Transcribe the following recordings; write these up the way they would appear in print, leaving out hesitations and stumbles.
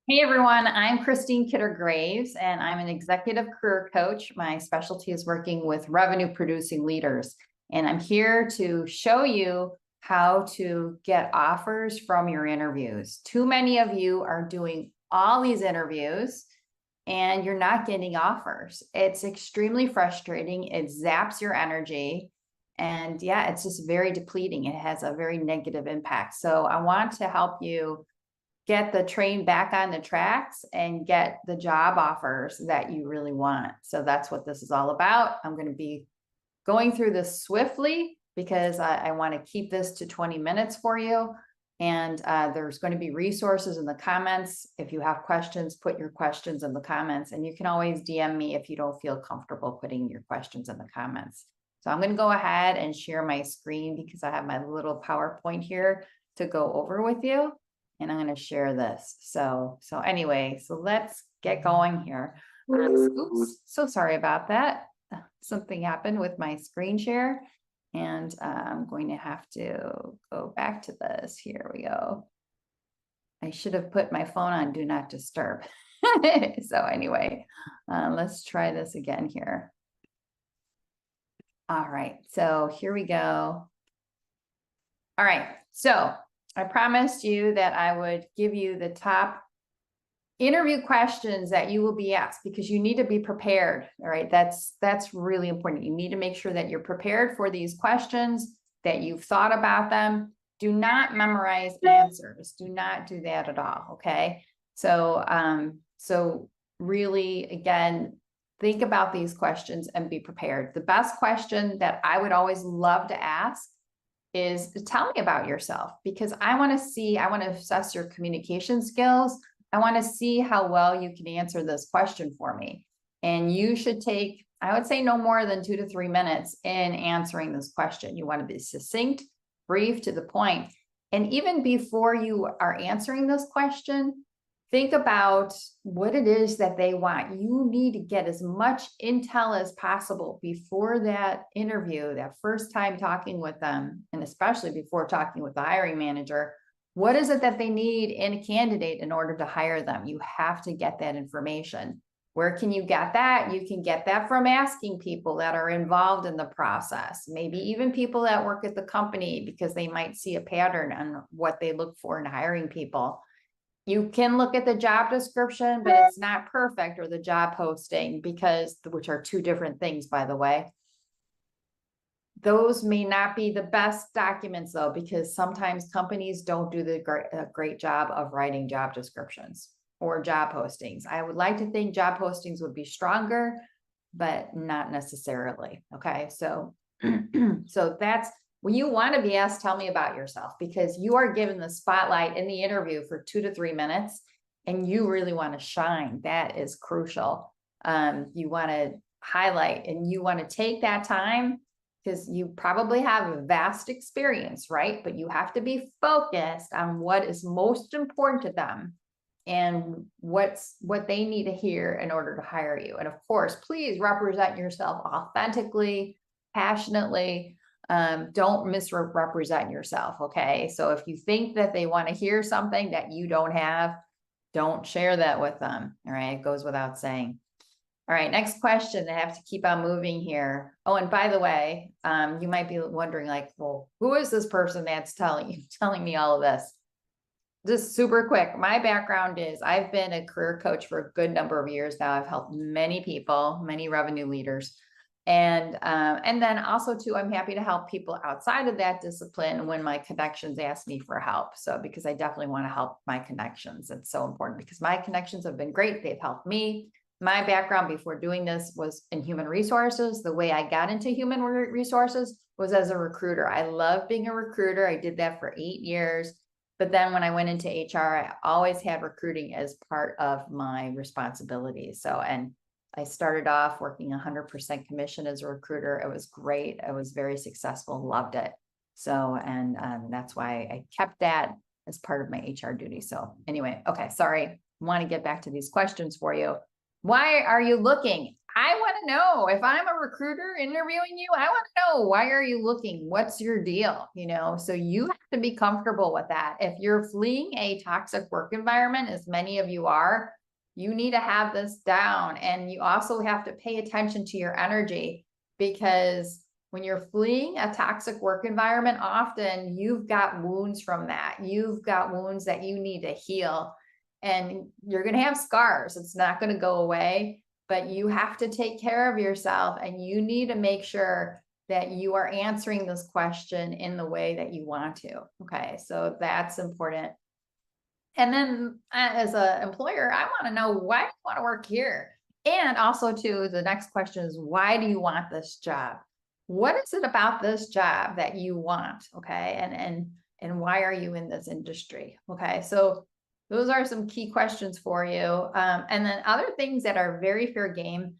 Hey everyone, I'm Christine Kidder-Graves and I'm an executive career coach. My specialty is working with revenue producing leaders. And I'm here to show you how to get offers from your interviews. Too many of you are doing all these interviews and you're not getting offers. It's extremely frustrating. It zaps your energy. And yeah, it's just very depleting. It has a very negative impact. So I want to help you get the train back on the tracks and get the job offers that you really want. So that's what this is all about. I'm going to be going through this swiftly because I want to keep this to 20 minutes for you. And there's going to be resources in the comments. If you have questions, put your questions in the comments. And you can always DM me if you don't feel comfortable putting your questions in the comments. So I'm going to go ahead and share my screen because I have my little PowerPoint here to go over with you. And I'm going to share this. So anyway, so let's get going here. Oops, so sorry about that. Something happened with my screen share. And I'm going to have to go back to this. Here we go. I should have put my phone on Do Not Disturb. So anyway, let's try this again here. All right, so here we go. All right, so I promised you that I would give you the top interview questions that you will be asked because you need to be prepared. All right, that's really important. You need to make sure that you're prepared for these questions, that you've thought about them. Do not memorize answers. Do not do that at all. Okay. So really, again, think about these questions and be prepared. The best question that I would always love to ask is tell me about yourself, because I want to assess your communication skills. I want to see how well you can answer this question for me. And you should take, I would say, no more than 2 to 3 minutes in answering this question. You want to be succinct, brief, to the point. And even before you are answering this question, think about what it is that they want. You need to get as much intel as possible before that interview, that first time talking with them, and especially before talking with the hiring manager. What is it that they need in a candidate in order to hire them? You have to get that information. Where can you get that? You can get that from asking people that are involved in the process, maybe even people that work at the company, because they might see a pattern on what they look for in hiring people. You can look at the job description, but it's not perfect, or the job posting, because, which are two different things, by the way. Those may not be the best documents though, because sometimes companies don't do a great job of writing job descriptions or job postings. I would like to think job postings would be stronger, but not necessarily. Okay. So, so that's when you want to be asked, tell me about yourself, because you are given the spotlight in the interview for 2 to 3 minutes and you really want to shine. That is crucial. You want to highlight and you want to take that time, because you probably have a vast experience, right? But you have to be focused on what is most important to them and what they need to hear in order to hire you. And of course, please represent yourself authentically, passionately. Don't misrepresent yourself. Okay. So if you think that they want to hear something that you don't have, don't share that with them. All right. It goes without saying. All right, next question. I have to keep on moving here. Oh, and by the way, you might be wondering, like, well, who is this person that's telling me all of this? Just super quick. My background is I've been a career coach for a good number of years now. I've helped many people, many revenue leaders. And then also too, I'm happy to help people outside of that discipline when my connections ask me for help. So because I definitely want to help my connections. It's so important because my connections have been great. They've helped me. My background before doing this was in human resources. The way I got into human resources was as a recruiter. I love being a recruiter. I did that for 8 years. But then when I went into HR, I always had recruiting as part of my responsibilities. So, and I started off working 100% commission as a recruiter. It was great. I was very successful, loved it. So, and that's why I kept that as part of my HR duty. So anyway, okay, sorry. I want to get back to these questions for you. Why are you looking? I want to know if I'm a recruiter interviewing you, I want to know, why are you looking? What's your deal? So you have to be comfortable with that. If you're fleeing a toxic work environment, as many of you are, you need to have this down. And you also have to pay attention to your energy, because when you're fleeing a toxic work environment, often you've got wounds from that. You've got wounds that you need to heal, and you're going to have scars. It's not going to go away. But you have to take care of yourself, and you need to make sure that you are answering this question in the way that you want to. Okay, so that's important. And then as an employer, I want to know, why do you want to work here? And also too, the next question is, why do you want this job? What is it about this job that you want? Okay, and why are you in this industry? Okay, so those are some key questions for you. And then other things that are very fair game.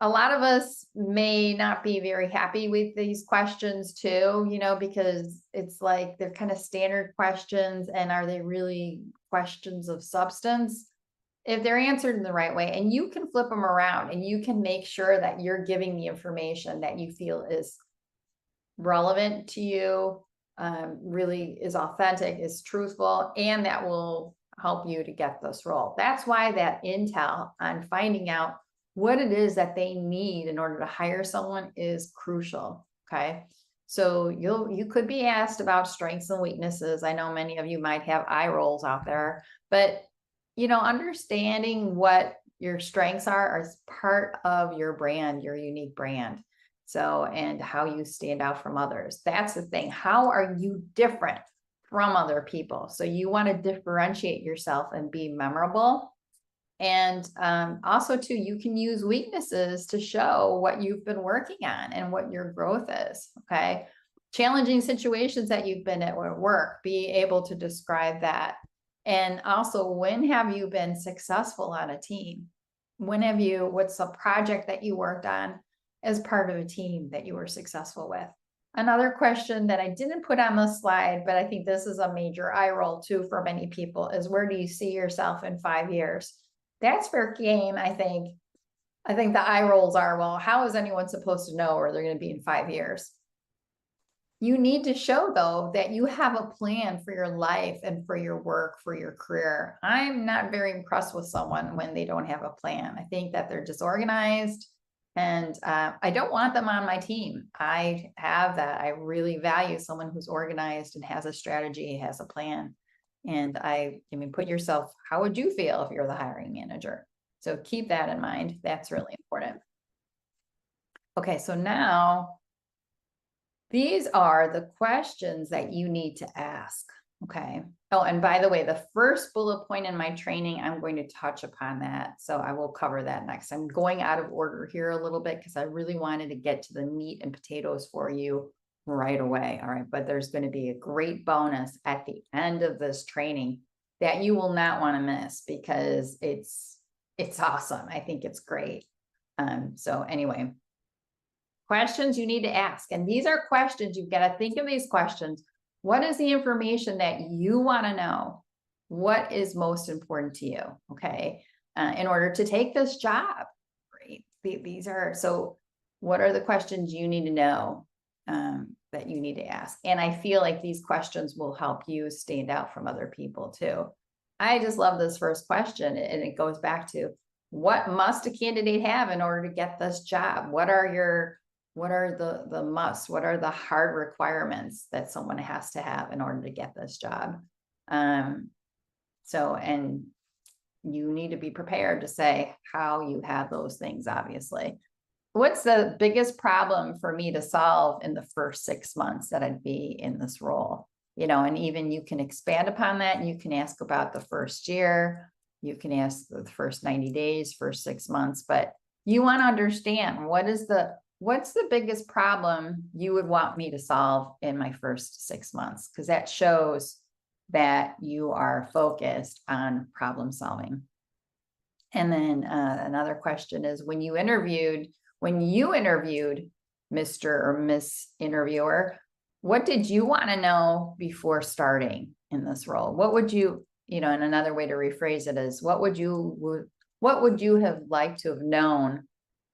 A lot of us may not be very happy with these questions too, because it's like they're kind of standard questions, and are they really questions of substance? If they're answered in the right way, and you can flip them around, and you can make sure that you're giving the information that you feel is relevant to you, really is authentic, is truthful, and that will help you to get this role. That's why that intel on finding out what it is that they need in order to hire someone is crucial. Okay. So you could be asked about strengths and weaknesses. I know many of you might have eye rolls out there, but understanding what your strengths are is part of your brand, your unique brand. So, and how you stand out from others. That's the thing. How are you different from other people? So you want to differentiate yourself and be memorable. And also too, you can use weaknesses to show what you've been working on and what your growth is. Okay. Challenging situations that you've been at work, be able to describe that. And also, when have you been successful on a team? What's a project that you worked on as part of a team that you were successful with? Another question that I didn't put on the slide, but I think this is a major eye roll too for many people, is, where do you see yourself in 5 years? That's fair game. I think the eye rolls are, well, how is anyone supposed to know where they're going to be in 5 years? You need to show, though, that you have a plan for your life and for your work, for your career. I'm not very impressed with someone when they don't have a plan. I think that they're disorganized, and I don't want them on my team. I have that. I really value someone who's organized and has a strategy, has a plan. And put yourself, how would you feel if you're the hiring manager? So keep that in mind. That's really important. Okay, so now these are the questions that you need to ask. Okay. Oh, and by the way, the first bullet point in my training, I'm going to touch upon that. So I will cover that next. I'm going out of order here a little bit because I really wanted to get to the meat and potatoes for you right away. All right. But there's going to be a great bonus at the end of this training that you will not want to miss, because it's awesome. I think it's great. So anyway, questions you need to ask. And these are questions, you've got to think of these questions. What is the information that you want to know? What is most important to you? Okay. In order to take this job, right? So what are the questions you need to know that you need to ask? And I feel like these questions will help you stand out from other people too. I just love this first question. And it goes back to, what must a candidate have in order to get this job? What are the musts? What are the hard requirements that someone has to have in order to get this job? And you need to be prepared to say how you have those things, obviously. What's the biggest problem for me to solve in the first 6 months that I'd be in this role? And even you can expand upon that, and you can ask about the first year. You can ask the first 90 days, first 6 months, but you want to understand what's the biggest problem you would want me to solve in my first 6 months? Because that shows that you are focused on problem solving. And then another question is, when you interviewed Mr. or Miss Interviewer, what did you want to know before starting in this role? What would you, and another way to rephrase it is, what would you have liked to have known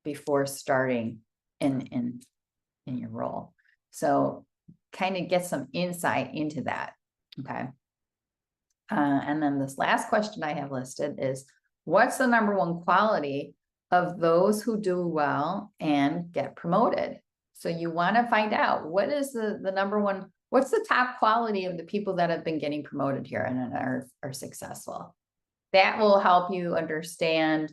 before starting in your role. So kind of get some insight into that. Okay. And then this last question I have listed is, what's the number one quality of those who do well and get promoted? So you want to find out, what is the number one, what's the top quality of the people that have been getting promoted here and are successful? That will help you understand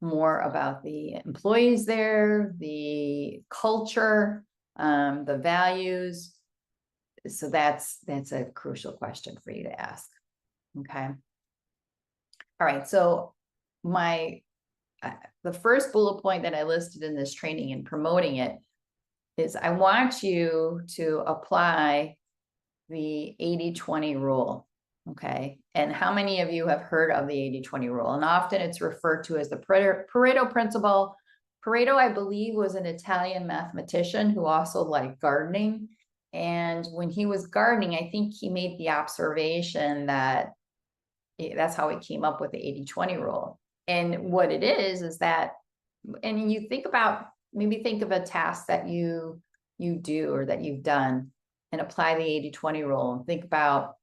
more about the employees there, the culture, the values. So that's a crucial question for you to ask. Okay. All right. So the first bullet point that I listed in this training and promoting it is, I want you to apply the 80-20 rule. Okay. And how many of you have heard of the 80-20 rule? And often it's referred to as the Pareto principle. Pareto, I believe, was an Italian mathematician who also liked gardening. And when he was gardening, I think he made the observation that that's how he came up with the 80-20 rule. And what it is that, and you think about, maybe think of a task that you do or that you've done, and apply the 80-20 rule, and think about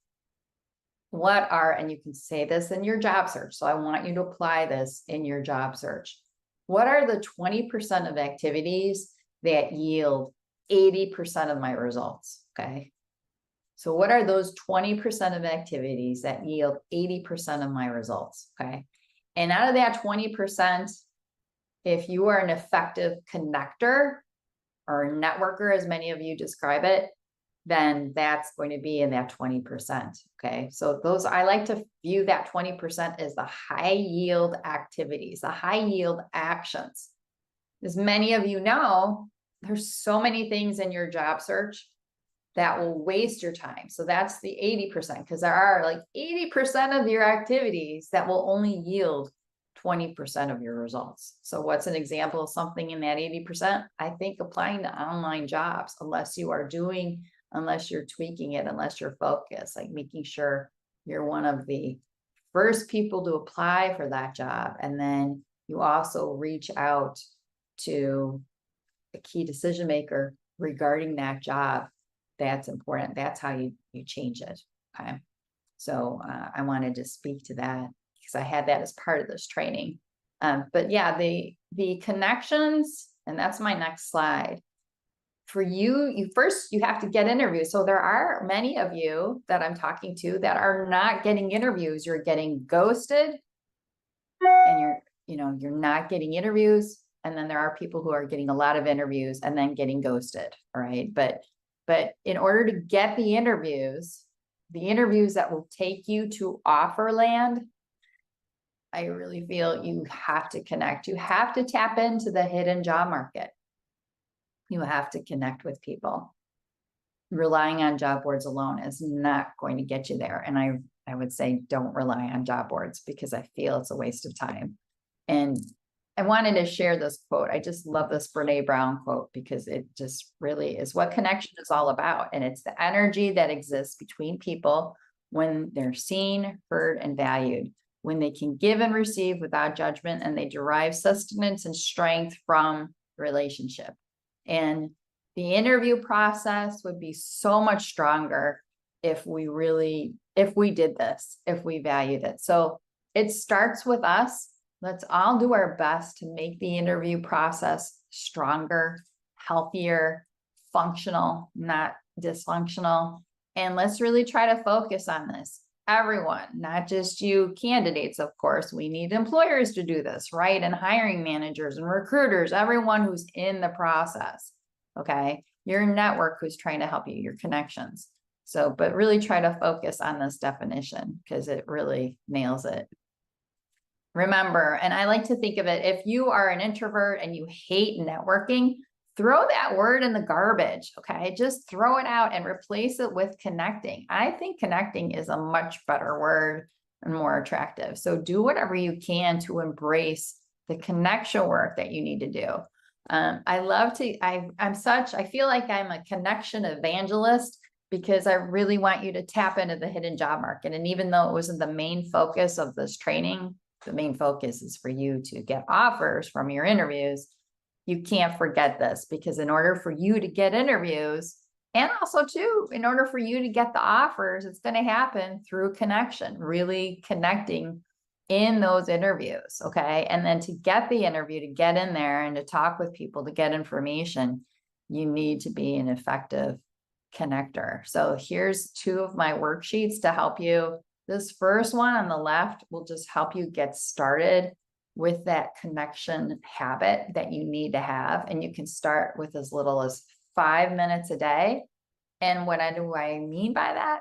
what are, and you can say this in your job search. So I want you to apply this in your job search. What are the 20% of activities that yield 80% of my results? Okay. So what are those 20% of activities that yield 80% of my results? Okay. And out of that 20%, if you are an effective connector or networker, as many of you describe it, then that's going to be in that 20%. Okay. So those, I like to view that 20% as the high yield activities, the high yield actions. As many of you know, there's so many things in your job search that will waste your time. So that's the 80%, because there are like 80% of your activities that will only yield 20% of your results. So what's an example of something in that 80%? I think applying to online jobs, unless you're tweaking it, unless you're focused, like making sure you're one of the first people to apply for that job. And then you also reach out to a key decision maker regarding that job. That's important. That's how you change it. Okay. So I wanted to speak to that because I had that as part of this training. But yeah, the connections, and that's my next slide. For you first, you have to get interviews. So there are many of you that I'm talking to that are not getting interviews. You're getting ghosted, and you're not getting interviews. And then there are people who are getting a lot of interviews and then getting ghosted. All right. But in order to get the interviews that will take you to offer land, I really feel you have to connect. You have to tap into the hidden job market. You have to connect with people. Relying on job boards alone is not going to get you there. And I would say don't rely on job boards, because I feel it's a waste of time. And I wanted to share this quote. I just love this Brene Brown quote, because it just really is what connection is all about. And it's the energy that exists between people when they're seen, heard, and valued, when they can give and receive without judgment, and they derive sustenance and strength from the relationship. And the interview process would be so much stronger if we did this, if we valued it. So it starts with us. Let's all do our best to make the interview process stronger, healthier, functional, not dysfunctional. And let's really try to focus on this. Everyone, not just you candidates, of course. We need employers to do this, right? And hiring managers and recruiters, everyone who's in the process. Okay. Your network who's trying to help you, your connections. So, but really try to focus on this definition, because it really nails it. Remember, and I like to think of it, if you are an introvert and you hate networking, throw that word in the garbage. Okay. Just throw it out and replace it with connecting. I think connecting is a much better word and more attractive. So do whatever you can to embrace the connection work that you need to do. I feel like I'm a connection evangelist, because I really want you to tap into the hidden job market. And even though it wasn't the main focus of this training, the main focus is for you to get offers from your interviews. you can't forget this, because in order for you to get interviews, and also too, in order for you to get the offers, it's going to happen through connection, really connecting in those interviews. Okay. And then to get the interview, to get in there and to talk with people, to get information, you need to be an effective connector. So here's 2 of my worksheets to help you. This first one on the left will just help you get started with that connection habit that you need to have. And you can start with as little as 5 minutes a day. And what do I mean by that?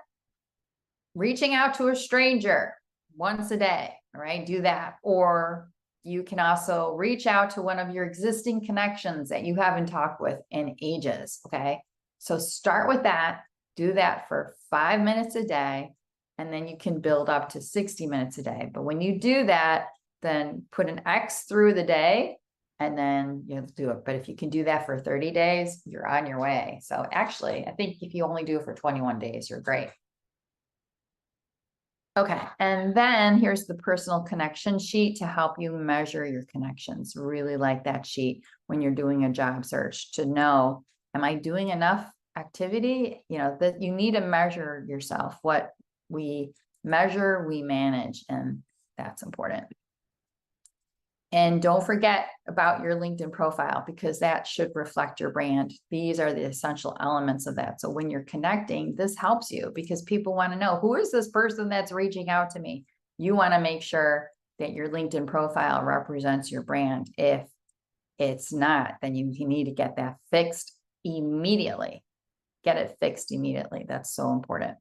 Reaching out to a stranger once a day, all right? Do that. Or you can also reach out to one of your existing connections that you haven't talked with in ages, okay? So start with that, do that for 5 minutes a day, and then you can build up to 60 minutes a day. But when you do that, then put an X through the day, and then you'll do it. But if you can do that for 30 days, you're on your way. So actually, I think if you only do it for 21 days, you're great. Okay, and then here's the personal connection sheet to help you measure your connections. Really like that sheet when you're doing a job search to know, am I doing enough activity? You know, that you need to measure yourself. What we measure, we manage, and that's important. And don't forget about your LinkedIn profile, because that should reflect your brand. These are the essential elements of that. So when you're connecting, this helps you because people want to know, who is this person that's reaching out to me? You want to make sure that your LinkedIn profile represents your brand. If it's not, then you need to get that fixed immediately. Get it fixed immediately. That's so important.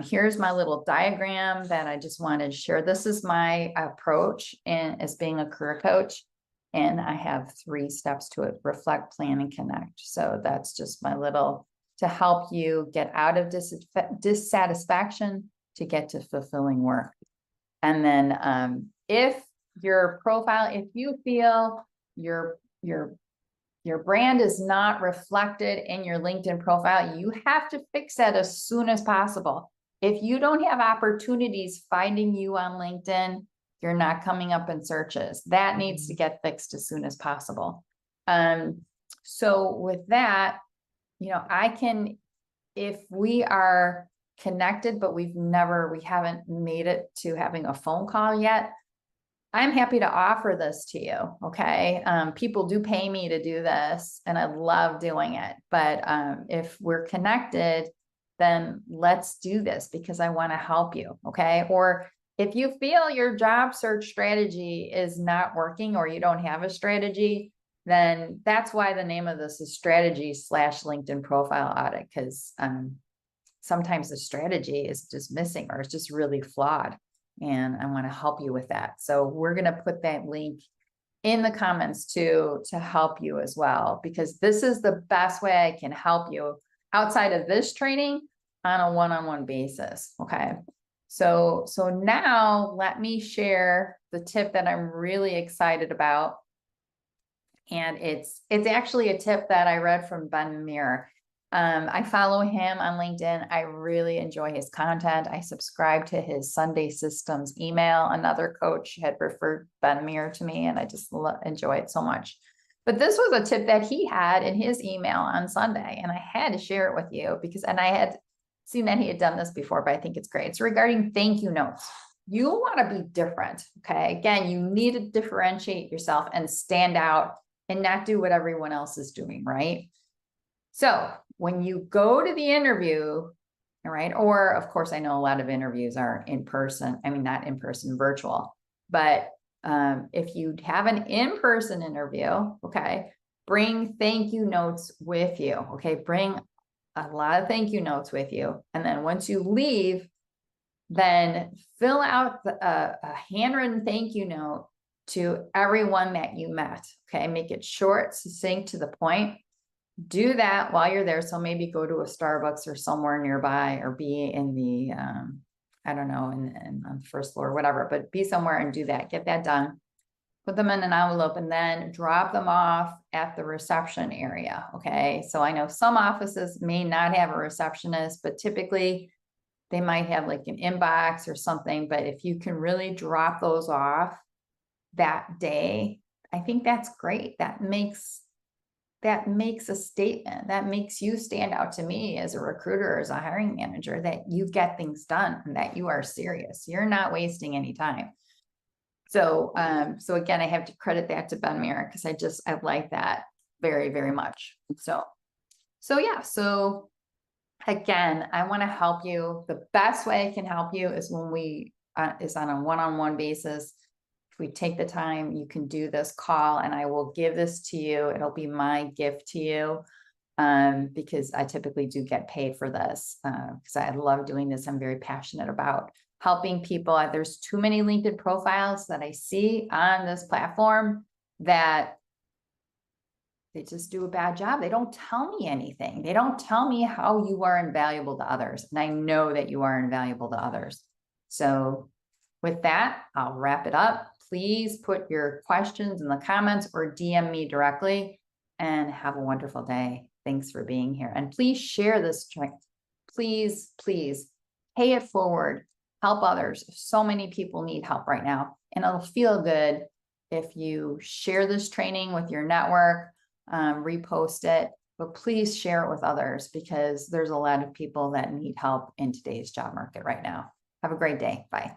Here's my little diagram that I just wanted to share. This is my approach as being a career coach. And I have 3 steps to it: reflect, plan, and connect. So that's just my little, to help you get out of dissatisfaction to get to fulfilling work. And then if your profile, if you feel your brand is not reflected in your LinkedIn profile, you have to fix that as soon as possible. If you don't have opportunities finding you on LinkedIn, you're not coming up in searches. That needs to get fixed as soon as possible. So with that, you know, if we are connected, but we haven't made it to having a phone call yet, I'm happy to offer this to you. Okay. People do pay me to do this and I love doing it. But if we're connected, then let's do this because I want to help you. Okay. Or if you feel your job search strategy is not working or you don't have a strategy, then that's why the name of this is strategy / LinkedIn profile audit. Because sometimes the strategy is just missing or it's just really flawed. And I want to help you with that. So we're going to put that link in the comments too, to help you as well, because this is the best way I can help you outside of this training on a one-on-one basis. Okay. So now let me share the tip that I'm really excited about. And it's actually a tip that I read from Ben Muir. I follow him on LinkedIn. I really enjoy his content. I subscribe to his Sunday Systems email. Another coach had referred Ben Muir to me, and I just enjoy it so much. But this was a tip that he had in his email on Sunday, and I had to share it with you and I had seen that he had done this before, but I think it's great. It's regarding thank you notes. You want to be different. Okay. Again, you need to differentiate yourself and stand out and not do what everyone else is doing, right? So when you go to the interview, all right, or of course, I know a lot of interviews are in person. I mean, not in person, virtual, but if you have an in-person interview, okay, bring thank you notes with you. Okay. Bring a lot of thank you notes with you. And then once you leave, then fill out a handwritten thank you note to everyone that you met. Okay. Make it short, succinct, to the point. Do that while you're there. So maybe go to a Starbucks or somewhere nearby, or be in the, I don't know, in on the first floor, whatever, but be somewhere and do that. Get that done. Put them in an envelope and then drop them off at the reception area. Okay. So I know some offices may not have a receptionist, but typically they might have like an inbox or something. But if you can really drop those off that day, I think that's great. That makes a statement. That makes you stand out to me as a recruiter, as a hiring manager, that you get things done and that you are serious. You're not wasting any time. So, so again, I have to credit that to Ben Merrick because I like that very, very much. So yeah, so again, I want to help you. The best way I can help you is when we is on a one-on-one basis. If we take the time, you can do this call and I will give this to you. It'll be my gift to you. Because I typically do get paid for this, because I love doing this. I'm very passionate about helping people. There's too many LinkedIn profiles that I see on this platform that they just do a bad job. They don't tell me anything. They don't tell me how you are invaluable to others. And I know that you are invaluable to others. So with that, I'll wrap it up. Please put your questions in the comments or DM me directly, and have a wonderful day. Thanks for being here. And please share this. Please, please pay it forward. Help others. So many people need help right now. And it'll feel good if you share this training with your network, repost it, but please share it with others because there's a lot of people that need help in today's job market right now. Have a great day. Bye.